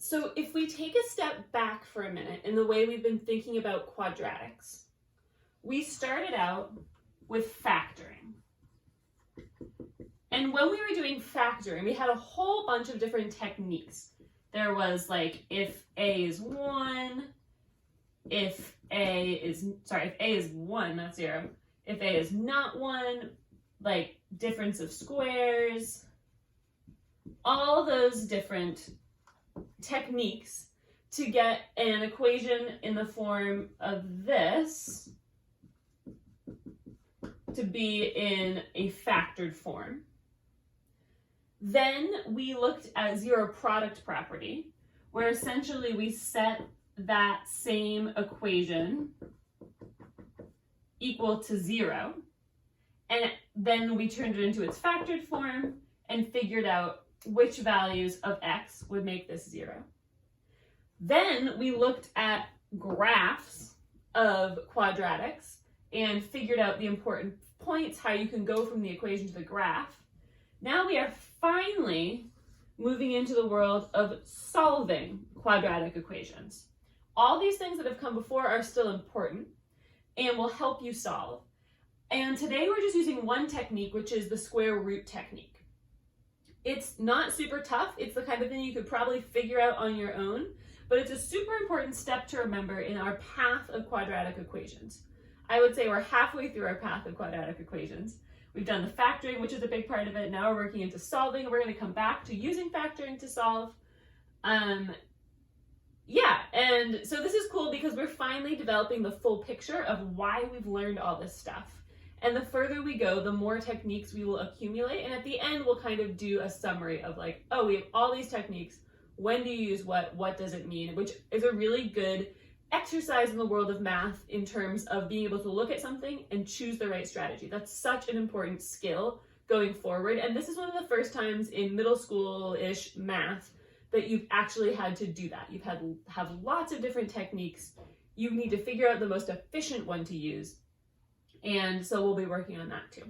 So if we take a step back for a minute in the way we've been thinking about quadratics, we started out with factoring. And when we were doing factoring, we had a whole bunch of different techniques. There was like if A is 1, if A is 1, not 0. If A is not 1, like difference of squares, all those different techniques to get an equation in the form of this to be in a factored form. Then we looked at zero product property, where essentially we set that same equation equal to 0, and then we turned it into its factored form and figured out which values of x would make this 0. Then we looked at graphs of quadratics and figured out the important points, how you can go from the equation to the graph. Now we are finally moving into the world of solving quadratic equations. All these things that have come before are still important and will help you solve. And today we're just using one technique, which is the square root technique. It's not super tough. It's the kind of thing you could probably figure out on your own, but it's a super important step to remember in our path of quadratic equations. I would say we're halfway through our path of quadratic equations. We've done the factoring, which is a big part of it. Now we're working into solving. We're going to come back to using factoring to solve. Yeah, and so this is cool because we're finally developing the full picture of why we've learned all this stuff. And the further we go, the more techniques we will accumulate. And at the end, we'll kind of do a summary of like, oh, we have all these techniques. When do you use what does it mean? Which is a really good exercise in the world of math in terms of being able to look at something and choose the right strategy. That's such an important skill going forward. And this is one of the first times in middle school-ish math that you've actually had to do that. You've had have lots of different techniques. You need to figure out the most efficient one to use. And so we'll be working on that too.